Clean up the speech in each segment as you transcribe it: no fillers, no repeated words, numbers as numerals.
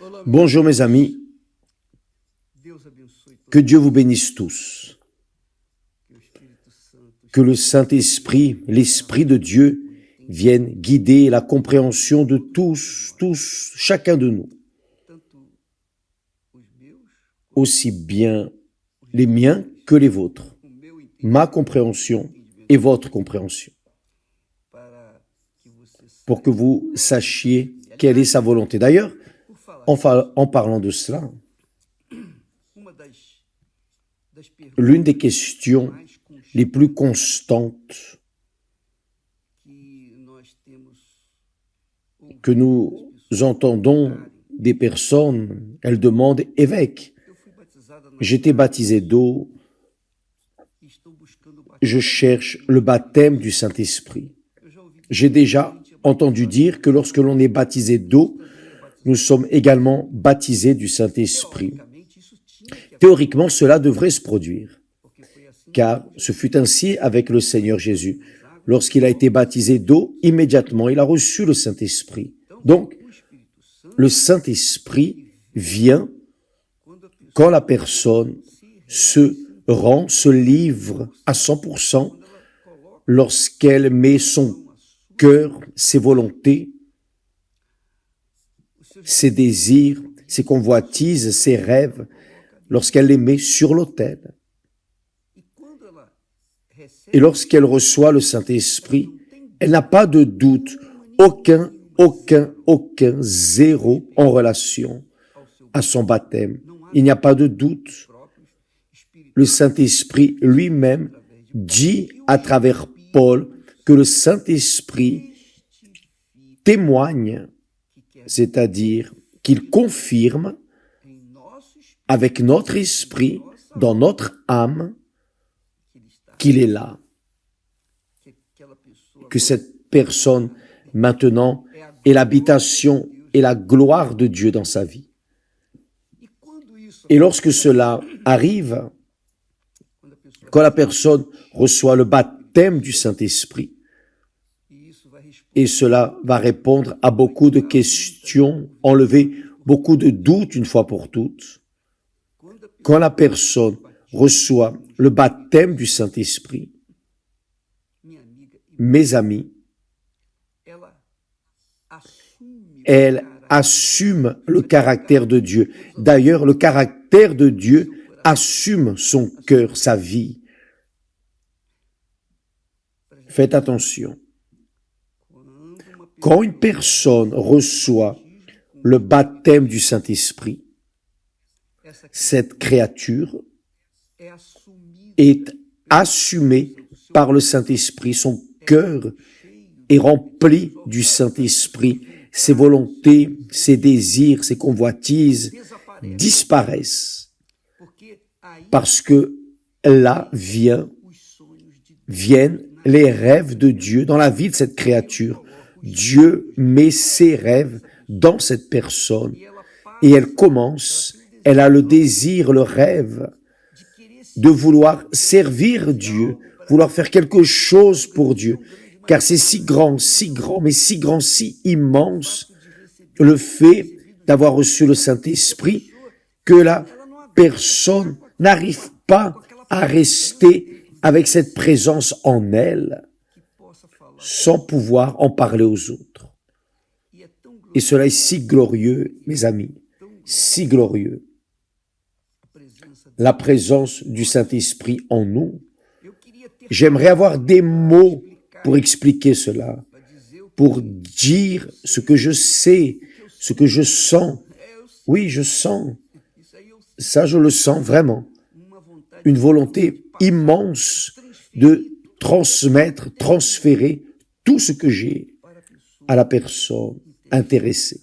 Olá, meus Bonjour mes irmãos. amis, Deus abençoe que todos Dieu vous vocês. bénisse tous, Que o Espírito Santo que le esteja Saint-Esprit, guiando l'Esprit de o Dieu, vienne entendimento, guider la compréhension de tous, chacun de nous, tanto os meus, aussi bien os les de miens vocês, que les vôtres, o meu ma entendimento, compréhension o entendimento et de votre vocês, compréhension, para que você pour que saiba vous qual é a sachiez vontade dele. quelle est Aliás, sa volonté. D'ailleurs, por falar en nisso, parlant de cela, uma das l'une des perguntas questions mais les constantes plus constantes que nós temos que ouvido nous das pessoas entendons perguntarem, des personnes, elles demandent évêque. eu fui batizada nas J'étais baptisé águas d'eau, e estou buscando o je batismo do cherche Espírito le Santo. baptême du Saint-Esprit. Eu já ouvi J'ai dizer que déjà quem tinha entendu batizado dire que lorsque l'on est baptisé d'eau, também é nous batizado. sommes également baptisés du Saint-Esprit. Teoricamente, isso tinha que acontecer, Théoriquement, cela devrait se produire, porque foi assim car com ce Jesus. fut ainsi avec le Seigneur Jésus. Nas águas, Lorsqu'il a été baptisé d'eau, immédiatement, il a reçu le Saint-Esprit. então, Donc, o Espírito Santo le Saint-Esprit vient quando a quand la pessoa personne se rende, se rend, se livre à 100%, quando ela coloca lorsqu'elle met son a sua, cœur, ses volontés, os seus ses désirs, ses convoitises, ses rêves, coloca ali. lorsqu'elle les met sur l'autel. E quando ela recebe, Et lorsqu'elle reçoit le Saint-Esprit, não tem elle n'a pas de doute, aucun, zéro en relation ao seu à son baptême. não há Il n'y a pas de doute. próprios Espírito Le Saint-Esprit lui-même através de dit que o à travers Paul que le Saint-Esprit testifica témoigne, que quer c'est-à-dire qu'il confirme em nosso espírito avec notre esprit, dans notre âme, que ele está, qu'il est là, que aquela pessoa que cette personne maintenant é a est glória l'habitation de Deus. et la gloire de Dieu dans sa vie. E quando isso Et lorsque acontece, cela arrive, quando a pessoa quand la personne reçoit le baptême du Saint-Esprit, e isso vai responder et cela va répondre à beaucoup de questions, enlever beaucoup de doutes une fois pour toutes, quando a pessoa quand la personne reçoit le baptême du Saint-Esprit, minha amiga e mes amis, ela assume o elle caráter assume le caractère de Dieu. D'ailleurs, le caractère de Dieu assume son cœur, sa vie. Faites attention. quando uma Quand une personne reçoit le baptême du Saint-Esprit, essa cette créature é assumida est assumée par le Saint-Esprit. Son cœur cheio est rempli du Saint-Esprit. Ses volontés, ses désirs, ses convoitises desaparece disparaissent porque aí parce que là os sonhos de viennent les rêves de Dieu dans la vie de cette créature. Dieu met ses rêves dans cette personne e ela et passa elle commence, elle a le désir, le rêve de querer de vouloir servir Dieu, vouloir faire quelque chose pour Dieu, car c'est si grand, mais si grand, si immense de receber le fait d'avoir reçu le Saint-Esprit que la personne n'arrive pas à rester avec cette présence en elle que possa falar. sans pouvoir en parler aux autres. E é tão Et glorioso cela est si glorieux, mes amis, si glorieux, a presença de la présence du Saint-Esprit en nous. Eu queria ter J'aimerais avoir des mots explicar, pour expliquer cela, para dizer o que pour dire ce que je sais, ce que je sens. eu sei. Oui, je sens, Isso aí eu sei. ça je le sens vraiment. Uma vontade Une volonté immense de transmettre, transférer tout ce que j'ai para a pessoa, à la personne intéressée.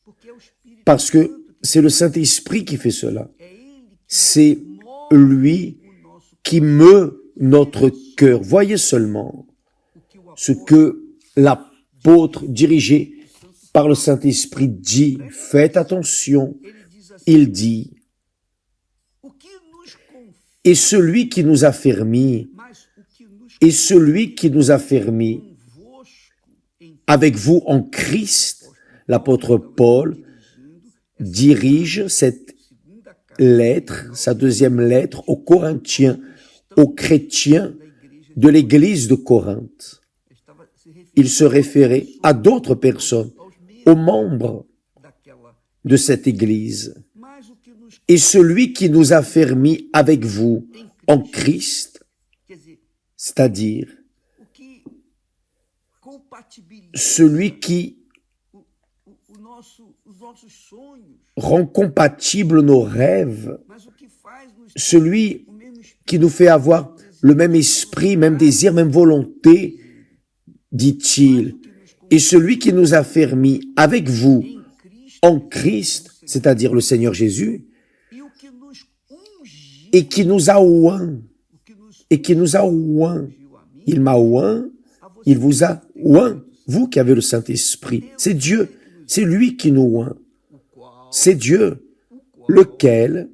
porque é o Espírito Parce que c'est le Saint-Esprit qui fait cela. é ele que C'est move lui o nosso qui meut notre cœur. Voyez seulement o que o ce que l'apôtre dirigé par le Saint-Esprit dit. Faites attention, ele diz assim, il dit, o que nos confia, et celui qui nous a fermis, mas o que nos et celui qui nous a fermis convosco em avec vous en Christ, l'apôtre Paul dirige cette lettre, sa deuxième lettre, aux Corinthiens, aux chrétiens de l'église de Corinthe. Il se référait à d'autres personnes, aux membres de cette église. Et celui qui nous a fermis avec vous en Christ, c'est-à-dire celui qui rend compatibles nos rêves, celui qui nous fait avoir le même esprit, même désir, même volonté, dit-il, et celui qui nous a fermis avec vous en Christ, c'est-à-dire le Seigneur Jésus, et qui nous a oint, il m'a oint, il vous a oint, vous qui avez le Saint-Esprit, c'est Dieu, c'est lui qui nous oint, c'est Dieu, lequel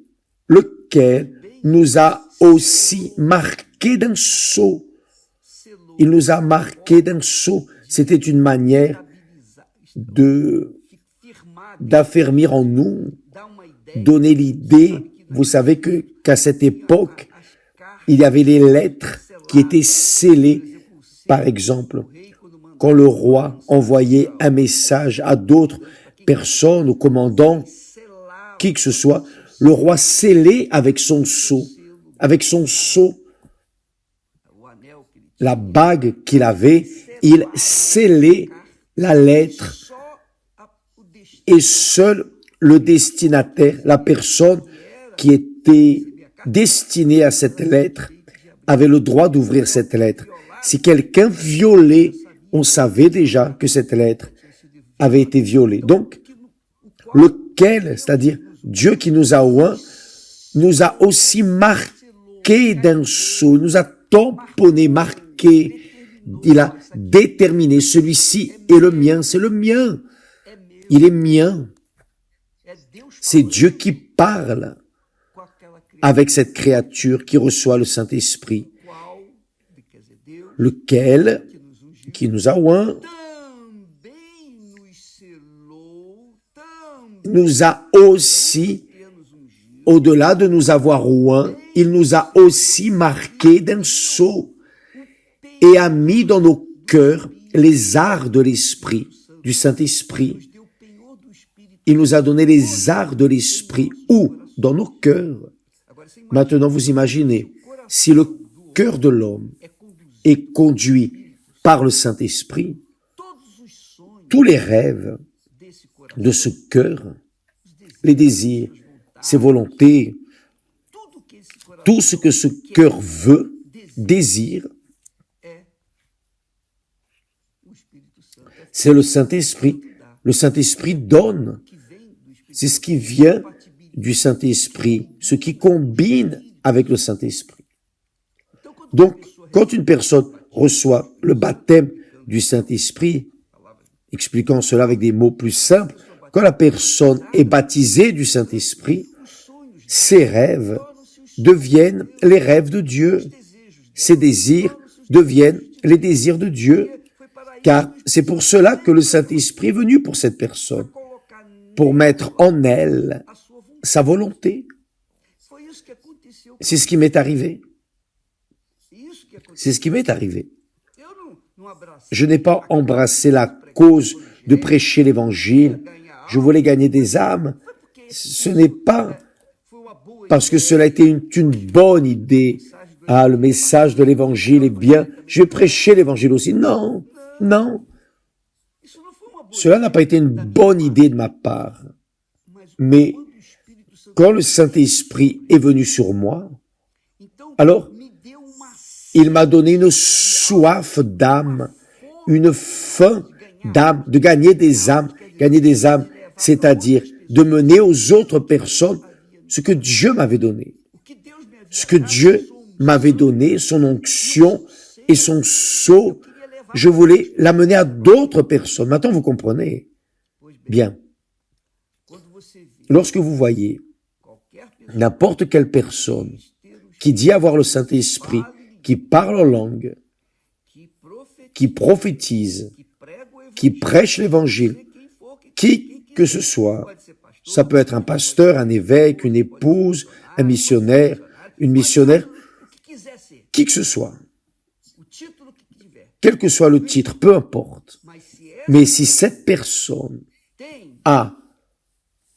nous a aussi marqué d'un sceau. Il nous a marqué d'un sceau. C'était une manière d'affermir en nous, donner l'idée. Vous savez qu'à cette époque, il y avait les lettres qui étaient scellées. Par exemple, quand le roi envoyait un message à d'autres personnes, au commandant, qui que ce soit, le roi scellait avec son sceau, la bague qu'il avait, il scellait la lettre et seul le destinataire, la personne qui était destinée à cette lettre, avait le droit d'ouvrir cette lettre. Si quelqu'un violait, on savait déjà que cette lettre avait été violée. Donc, lequel, c'est-à-dire Dieu qui nous a oint, nous a aussi marqué d'un sceau, nous a tamponné, marqué, il a déterminé, celui-ci est le mien, c'est le mien, il est mien. C'est Dieu qui parle avec cette créature qui reçoit le Saint-Esprit, lequel, qui nous a oint, nous a aussi, au-delà de nous avoir oint, il nous a aussi marqué d'un sceau et a mis dans nos cœurs les arts de l'Esprit, du Saint-Esprit. Il nous a donné les arts de l'Esprit. Où? Dans nos cœurs. Maintenant, vous imaginez, si le cœur de l'homme est conduit par le Saint-Esprit, tous les rêves de ce cœur, les désirs, ses volontés, tout ce que ce cœur veut, désire, c'est le Saint-Esprit. Le Saint-Esprit donne. C'est ce qui vient du Saint-Esprit, ce qui combine avec le Saint-Esprit. Donc, quand une personne reçoit le baptême du Saint-Esprit, expliquant cela avec des mots plus simples, quand la personne est baptisée du Saint-Esprit, ses rêves deviennent les rêves de Dieu. Ses désirs deviennent les désirs de Dieu, car c'est pour cela que le Saint-Esprit est venu pour cette personne, pour mettre en elle sa volonté. C'est ce qui m'est arrivé. C'est ce qui m'est arrivé. Je n'ai pas embrassé la cause de prêcher l'Évangile. Je voulais gagner des âmes. Ce n'est pas parce que cela a été une bonne idée. Ah, le message de l'Évangile est bien. Je vais prêcher l'Évangile aussi. Non, non. Cela n'a pas été une bonne idée de ma part. Mais quand le Saint-Esprit est venu sur moi, alors il m'a donné une soif d'âme, une faim d'âme, de gagner des âmes, c'est-à-dire de mener aux autres personnes ce que Dieu m'avait donné. Ce que Dieu m'avait donné, son onction et son sceau, je voulais l'amener à d'autres personnes. Maintenant, vous comprenez? Bien. Lorsque vous voyez n'importe quelle personne qui dit avoir le Saint-Esprit, qui parle en langue, qui prophétise, qui prêche l'Évangile, qui que ce soit, Ça peut être un pasteur, un évêque, une épouse, un missionnaire, une missionnaire, O que quiser ser, qui que ce soit, o título que tiver. quel que soit le titre, peu importe. Mas se Mais si cette personne tem a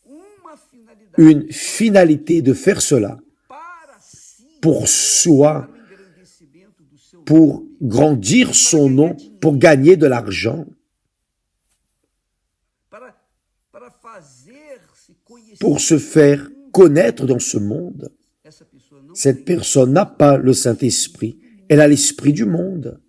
uma finalidade une finalité de faire cela para si, pour soi, para o engrandecimento do seu pour grandir son nom, pour gagner de l'argent, para fazer-se conhecer, pour se faire connaître dans ce monde, essa pessoa não cette personne n'a pas le Saint-Esprit. Elle a l'esprit du monde.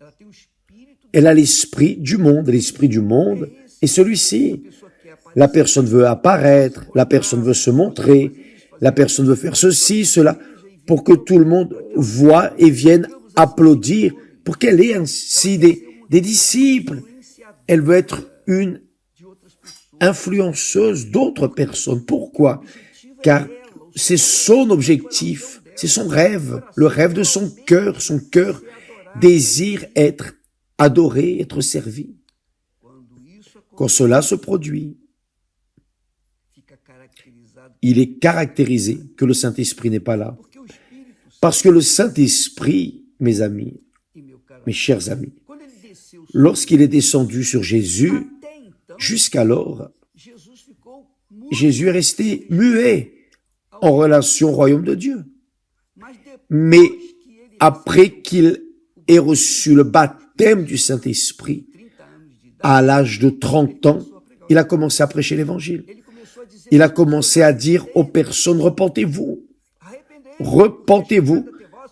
ela tem o espírito Elle a l'esprit du monde. L'esprit du monde est celui-ci. da pessoa que quer aparecer. La personne veut apparaître, la personne veut se montrer, la personne veut faire ceci, cela, pour que tout le monde voit et vienne applaudir, pour qu'elle ait ainsi des disciples. Elle veut être une De outras pessoas. influenceuse d'autres personnes. Pourquoi? Car c'est son objectif, c'est son rêve, le rêve de son cœur. Son cœur désire être adoré, être servi. Quando isso acontece, Quand cela se produit, fica caracterizado il est caractérisé que le Saint-Esprit n'est pas là. porque o Espírito Parce que le Saint-Esprit, mes amis, e meu caro, mes chers amis, quando ele desceu lorsqu'il est descendu sur Jésus, até então, jusqu'alors, Jesus ficou mudo, Jésus est resté muet en relation au royaume de Dieu. mas depois Mais que ele après qu'il ait reçu le baptême du Saint-Esprit, 30 anos de idade, à l'âge de 30 ans, il a commencé à prêcher l'Évangile. ele começou a dizer, Il a commencé à dire aux personnes, repentez-vous, arrependei-vos, repentez-vous,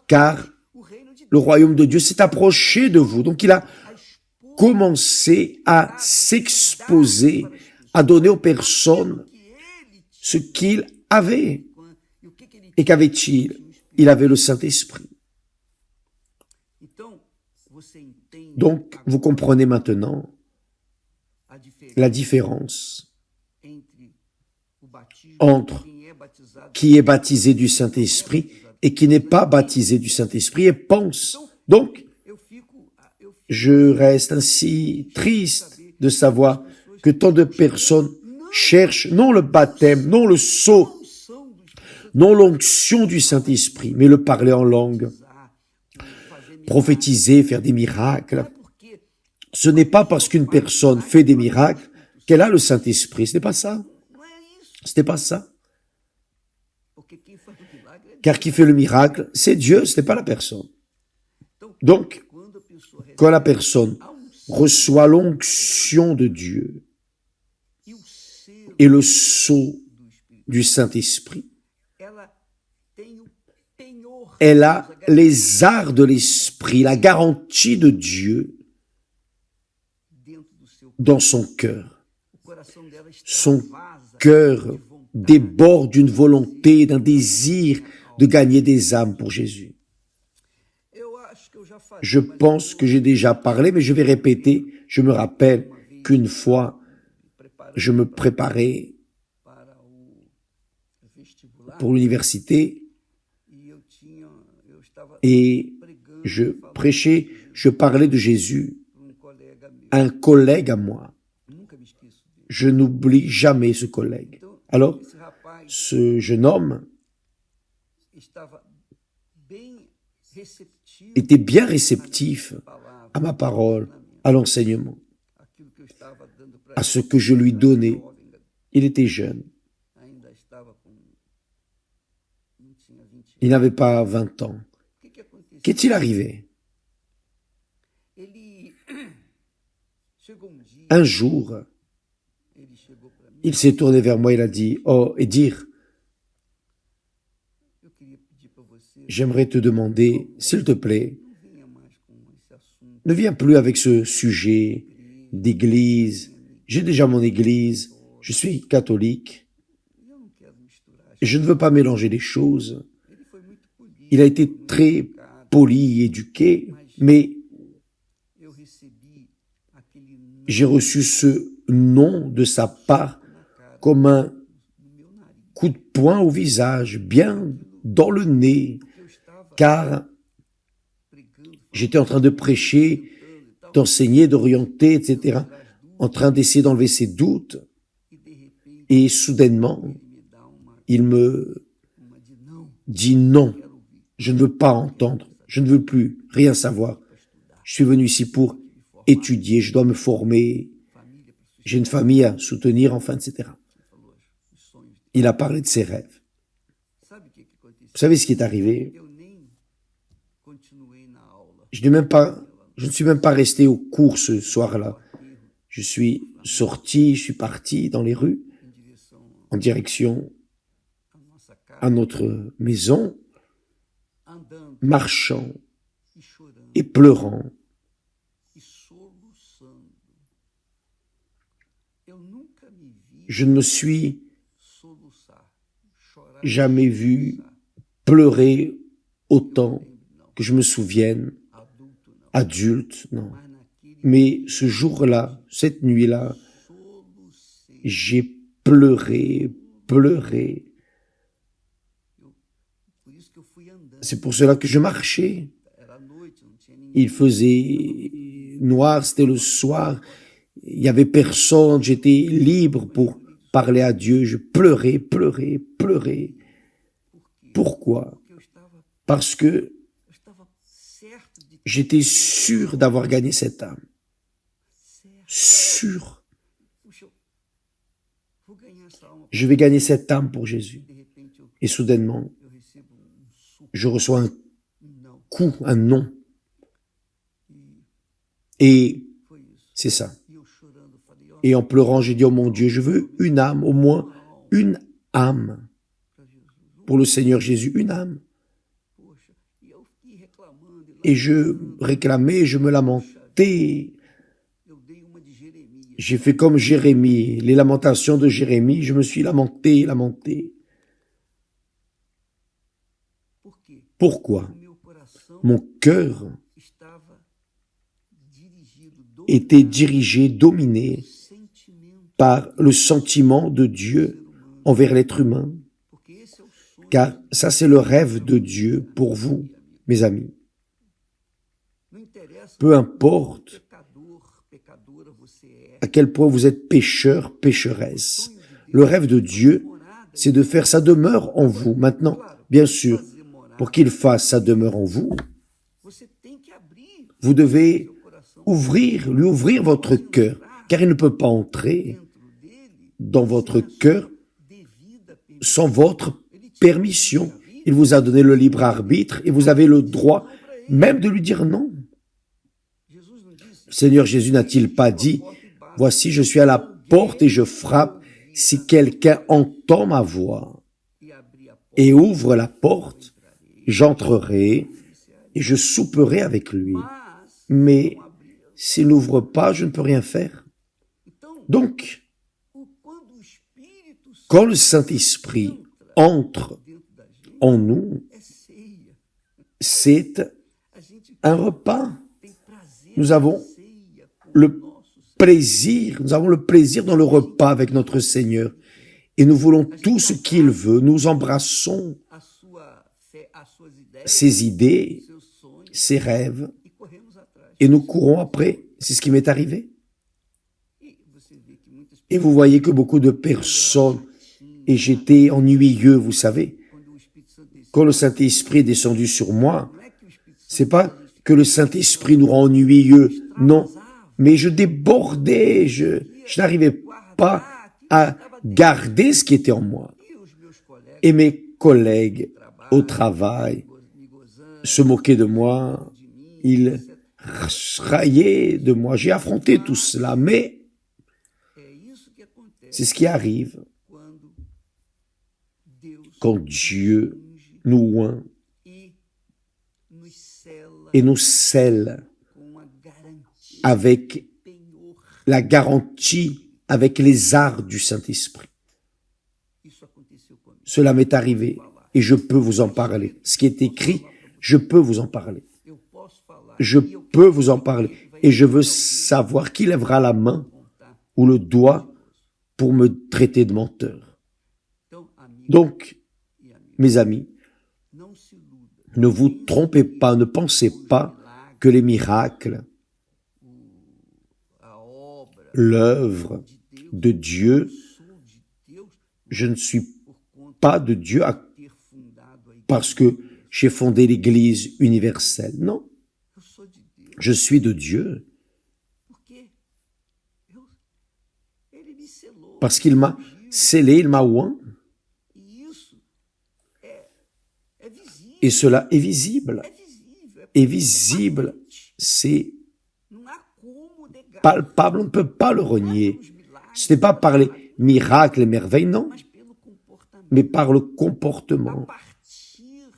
car o reino de le Deus, royaume de Dieu s'est approché de vous. Donc il a a expor commencé à s'exposer, à donner aux personnes que ele ce qu'il avait. tinha e o que ele Et qu'avait-il? Il avait le Saint-Esprit. Então, você entende Donc, vous comprenez maintenant a diferença la différence entre o batismo, entre quem é batizado, qui est baptisé du Saint-Esprit et qui n'est pas baptisé du Saint-Esprit et pense. Donc, eu fico je reste ainsi triste de savoir que tant de personnes cherchent non le baptême, non le sceau, unção do Espírito non l'onction du Saint-Esprit, mais le parler en langue, Santo, fazer prophétiser, faire des miracles. porque Ce n'est pas parce qu'une personne fait des miracles qu'elle a le Saint-Esprit. Ce n'est pas ça. não é isso, Ce n'est pas ça. porque quem faz o milagre é Deus. Car qui fait le miracle, c'est Dieu, ce n'est pas la personne. Então, Donc, quando a pessoa recebe quand la personne a unção reçoit l'onction de Dieu e o selo et le sceau do Espírito, du Saint-Esprit, ela tem o penhor, elle a les arts de l'Esprit, la garantie de Dieu dentro do seu dans son cœur. o coração dela Son extravasa cœur de vontade. déborde d'une volonté, d'un désir de gagner des âmes pour Jésus. Eu acho que eu já falei, Je mas pense que j'ai déjà parlé, mais je vais répéter. Je me rappelle qu'une fois, preparando je me préparais para o vestibular pour l'université e eu estava et pregando je falando prêchais, je parlais de Jésus para colega meu. à un collègue à moi. Nunca me esqueço dele. Je n'oublie jamais ce collègue. Então, Alors, esse rapaz ce jeune homme estava bem receptivo était bien réceptif à palavra, à ma parole, à l'enseignement, aquilo que eu estava dando para à ce que je lui donnais. Il était jeune. ainda estava com não tinha 20 Il n'avait pas 20 ans. O que aconteceu? Qu'est-il arrivé? Ele chegou dia, Un jour, ele chegou para mim, il s'est tourné vers moi, il a dit, oh, et dire, eu queria pedir para você, j'aimerais te demander, s'il te plaît, não venha mais com esse assunto, ne viens plus avec ce sujet d'église. J'ai déjà mon église, je suis catholique, eu não quero misturar. et je ne veux pas mélanger les choses. Ele foi muito polido, Il a été très poli, éduqué, mais eu recebi aquele não j'ai reçu ce nom de sa part na cara, comme un no meu nariz, coup de poing au visage, bien dans le nez, porque eu estava car pregando, j'étais en train de prêcher, falando e tal, d'enseigner, d'orienter, etc., tirar as dúvidas, en train d'essayer d'enlever ses doutes, e de repente Et soudainement, ele me dá il me uma de não, dit non, quero ouvir, je ne veux pas entendre, je ne veux plus rien savoir. para estudar, Je suis venu ici pour me formar, étudier, je dois me former, família para sustentar. j'ai une famille à soutenir, enfin, etc. Ele falou os sonhos de Il a parlé de ses rêves. Sabe o que aconteceu? Vous savez ce qui est arrivé? Eu nem continuei na aula. Je ne suis même pas resté au cours ce soir-là. Je suis sorti, je suis parti dans les rues Em direção en direction à nossa à casa, notre maison, andando marchant e chorando et pleurant. e soluçando. Eu nunca me vi Je ne me suis soluçar, chorar, jamais vu soluçar. pleurer autant Lembro, não. que je me souvienne, Adulto não. adulte, non. Mas naquele Mais ce jour-là, cette nuit-là, solucei. j'ai pleuré, pleuré. Por isso que eu fui andando. C'est pour cela que je marchais. Era noite, não tinha ninguém. Il faisait noir, c'était le soir. Il n'y avait personne, j'étais libre pour parler à Dieu. Je pleurais, pleurais, pleurais. Pourquoi? Porque eu estava Parce que certo de j'étais sûr d'avoir gagné cette âme. certo. Sûr. Puxa, eu vou ganhar essa alma. Je vais gagner cette âme pour Jésus. De repente Et soudainement, eu recebo suco, je reçois un não. coup, un non. E Et foi isso. c'est ça. E eu chorando, falei, ó, Et en pleurant, j'ai dit, oh mon Dieu, je veux une âme, au moins une âme. para Jesus. Pour le Seigneur Jésus, une âme. Poxa, e eu fiquei reclamando. Et je réclamais, je me lamentais. Eu dei uma de Jeremias. J'ai fait comme Jérémie, les lamentations de Jérémie, je me suis lamenté, lamenté. Por quê? Pourquoi? O meu coração Mon cœur estava dirigido, était dirigé, dominé sentimento, par le sentiment de Dieu envers l'être humain. porque esse é o sonho. Car ça, c'est le rêve de Dieu pour vous, mes amis. Não interessa Peu importe pecadora você é. à quel point vous êtes pécheur, pécheresse. Le rêve de Dieu, c'est de faire sa demeure en vous. Maintenant, bien sûr, Fazer morar. pour qu'il fasse sa demeure en vous, Você tem que abrir vous devez seu coração lui ouvrir votre cœur, car il ne peut pas entrer dentro dele dans votre cœur devida permissão. sans votre permission. Il vous a donné le libre arbitre et vous avez le droit même de lui dire non. Jesus não disse, Seigneur Jésus n'a-t-il pas dit, voici, je suis à la porte et je frappe, si quelqu'un entend ma voix e abrir a porta, et ouvre la porte, j'entrerai et je souperai avec lui. mas Mais s'il n'ouvre pas, je ne peux rien faire. então, Donc, quando o Espírito quand le Saint-Esprit entre dentro da gente en nous, é ceia. c'est A gente un repas. tem prazer Nous avons na ceia com le o nosso Senhor. plaisir, nous avons le plaisir dans le repas avec notre Seigneur. Et nous voulons tout ce qu'il veut. Nous embrassons A sua fé, as suas ideias, ses idées, seus sonhos ses rêves, e corremos atrás. et nous courons après. C'est ce qui m'est arrivé. E você vê que muitas Et vous voyez que beaucoup de personnes, et j'étais ennuyeux, vous savez, quando o Espírito Santo desce, quand le Saint-Esprit est descendu sur moi, não é que o Espírito Santo c'est pas que le Saint-Esprit nous rend ennuyeux, non, mais je débordais, je n'arrivais pas à garder ce qui était en moi. e os meus colegas Et mes collègues au travail me gozando se moquaient de moi, de mim, ils raillaient de moi. J'ai affronté tout cela, mais é isso que acontece c'est ce qui arrive quando Deus quand Dieu nous oint e nos cela et nous scelle com a garantia avec penhor. la garantie, avec les arts du Saint-Esprit. Isso aconteceu comigo. Cela m'est arrivé et je peux vous en parler. Ce qui est écrit, je peux vous en parler. Eu posso falar Je e eu peux vous en parler. Et je veux savoir qui lèvera la main contar. ou le doigt pour me traiter de menteur. Então, amigo Donc, e amigo, mes amis, não se iluda. ne vous trompez pas, ne pensez pas que les miracles, A obra l'œuvre de Deus, de Dieu sou de Deus, Je ne suis pas de Dieu ter fundado a igreja. parce que j'ai fondé l'Église universelle. Non, Eu sou de Deus. je suis de Dieu Porque ele me selou. parce qu'il m'a scellé, il m'a oint, E isso é visível. et cela est visible. É visível. Est visible, c'est Não há como negar. palpable, on ne peut pas le renier. Pelos milagres, Ce n'est pas par les miracles et merveilles, non, mas pelo comportamento. mais par le A comportement. partir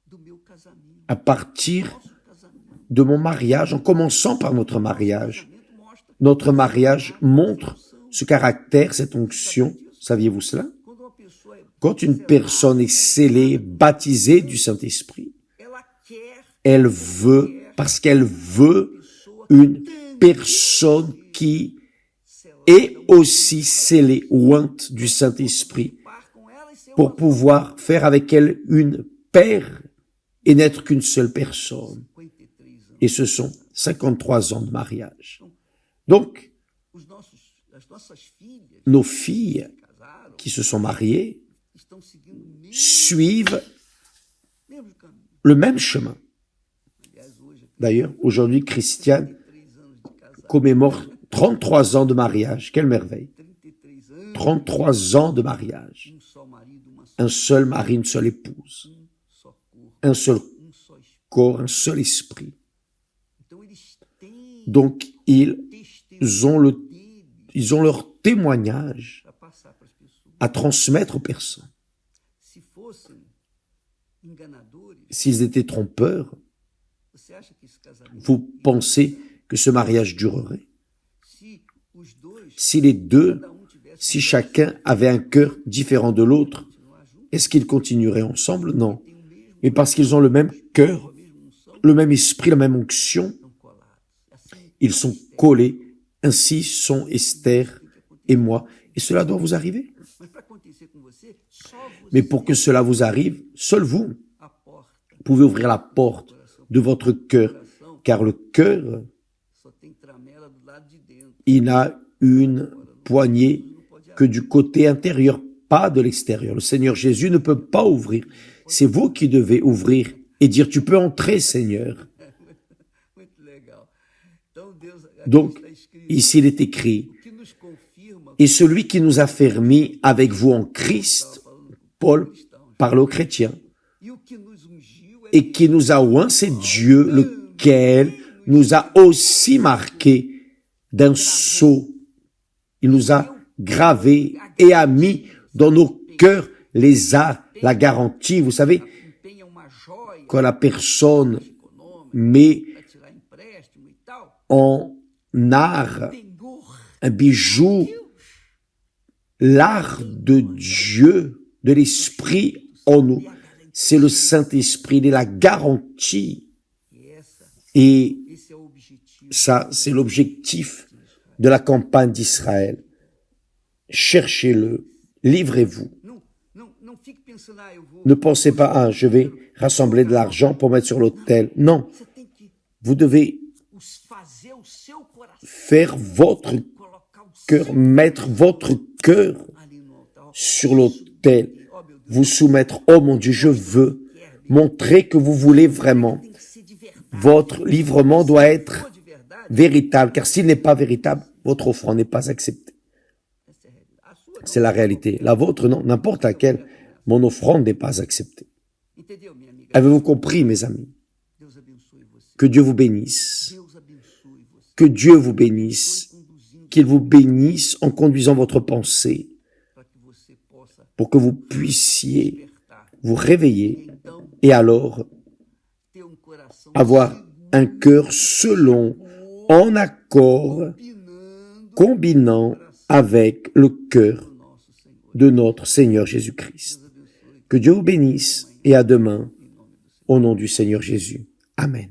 do meu casamento. À partir Nosso casamento. de mon mariage, en commençant par notre mariage. Casamento mostra Notre mariage montre ce caractère, cette onction. Saviez-vous cela? quando uma pessoa Quand une personne est scellée, baptisée du Saint-Esprit, ela quer elle veut, parce qu'elle veut une personne qui est aussi scellée, ointe du Saint-Esprit, par com ela e ser pour pouvoir faire avec elle une paire et n'être qu'une seule personne. 53 anos. Et ce sont 53 ans de mariage. Donc, As nossas filhas nos filles casaram, qui se sont mariées estão seguindo o mesmo suivent caminho. le même chemin. Aliás, hoje, D'ailleurs, aujourd'hui, Christiane 33 anos de casado. commémore 33 ans de mariage. Quelle merveille! 33 anos, 33 ans de mariage. só marido, uma só, Un seul mari, une seule épouse. só corpo, Un seul só espírito. corps, un seul esprit. Então eles têm Donc, ils testemunho ont, ils ont leur témoignage para passar para as pessoas. à transmettre aux personnes. Se fossem enganadores, S'ils étaient trompeurs, você acha que esse casamento, vous pensez que ce mariage durerait? se os dois, Si les deux, cada tivesse si chacun avait un cœur différent de l'autre, continuar junto, est-ce qu'ils continueraient ensemble? Non. tem o mesmo, Mais parce qu'ils ont le même cœur, a mesma unção, le même esprit, la même onction, estão colados. Assim, ils sont collés. Ainsi sont Esther et moi. Et cela doit vous arriver. mas para acontecer com você, só você Mais pour que cela vous arrive, seul vous a porta, pouvez ouvrir la porte de votre cœur, coração, car le cœur, só tem tramela do lado de dentro. il n'a une poignée Não pode abrir. que du côté intérieur, pas de l'extérieur. Le Seigneur Jésus ne peut pas ouvrir. C'est vous qui devez ouvrir et dire, tu peux entrer, Seigneur. Muito legal. Então Deus, Donc, está escrito, ici il est écrit, o que nos confirma, et celui qui nous a fermis avec vous en Christ, Paul parle aux chrétiens, e o que nos ungiu é et qui nous a oint, c'est Dieu, lequel nous a aussi marqués d'un sceau. Il nous a gravés et a mis dans nos cœurs les arts, la garantie. Vous savez, empenha uma joia quand la personne econômica met para tirar empréstimo e tal, en art penhor, un bijou, l'art de Dieu, de l'Esprit en nous, c'est le Saint-Esprit, il est la garantie. Et esse é o objetivo. ça, c'est l'objectif de la campagne d'Israël. Cherchez-le, livrez-vous. Não fique pensando, eu vou. Ne pensez pas, ah, je vais rassembler de l'argent pour mettre sur l'autel. Non, Você tem que vous devez fazer o seu coração, faire votre colocar o cœur, mettre votre cœur ali no altar. sur l'autel, Ó, meu Deus, vous soumettre. Oh mon Dieu, je veux montrer que vous voulez vraiment. tem que ser de verdade. Votre livrement doit être De verdade, véritable, car s'il n'est pas véritable, votre offrande n'est pas acceptée. essa é a realidade. A sua não. C'est la réalité. La vôtre, non, n'importe laquelle, mon offrande n'est pas acceptée. Entendeu, minha amiga? Avez-vous compris, mes amis? Deus abençoe você. Que Dieu vous bénisse. Deus abençoe você. Que Dieu vous bénisse. Conduzindo Qu'il vous bénisse en conduisant votre pensée para que você possa pour que vous puissiez despertar. vous réveiller Então, et alors ter coração avoir un cœur selon, en accord, combinando combinant avec le cœur o nosso Senhor. de notre Seigneur Jésus-Christ. Deus abençoe Que Dieu vous bénisse et à demain em nome do Senhor. au nom du Seigneur Jésus. Amen.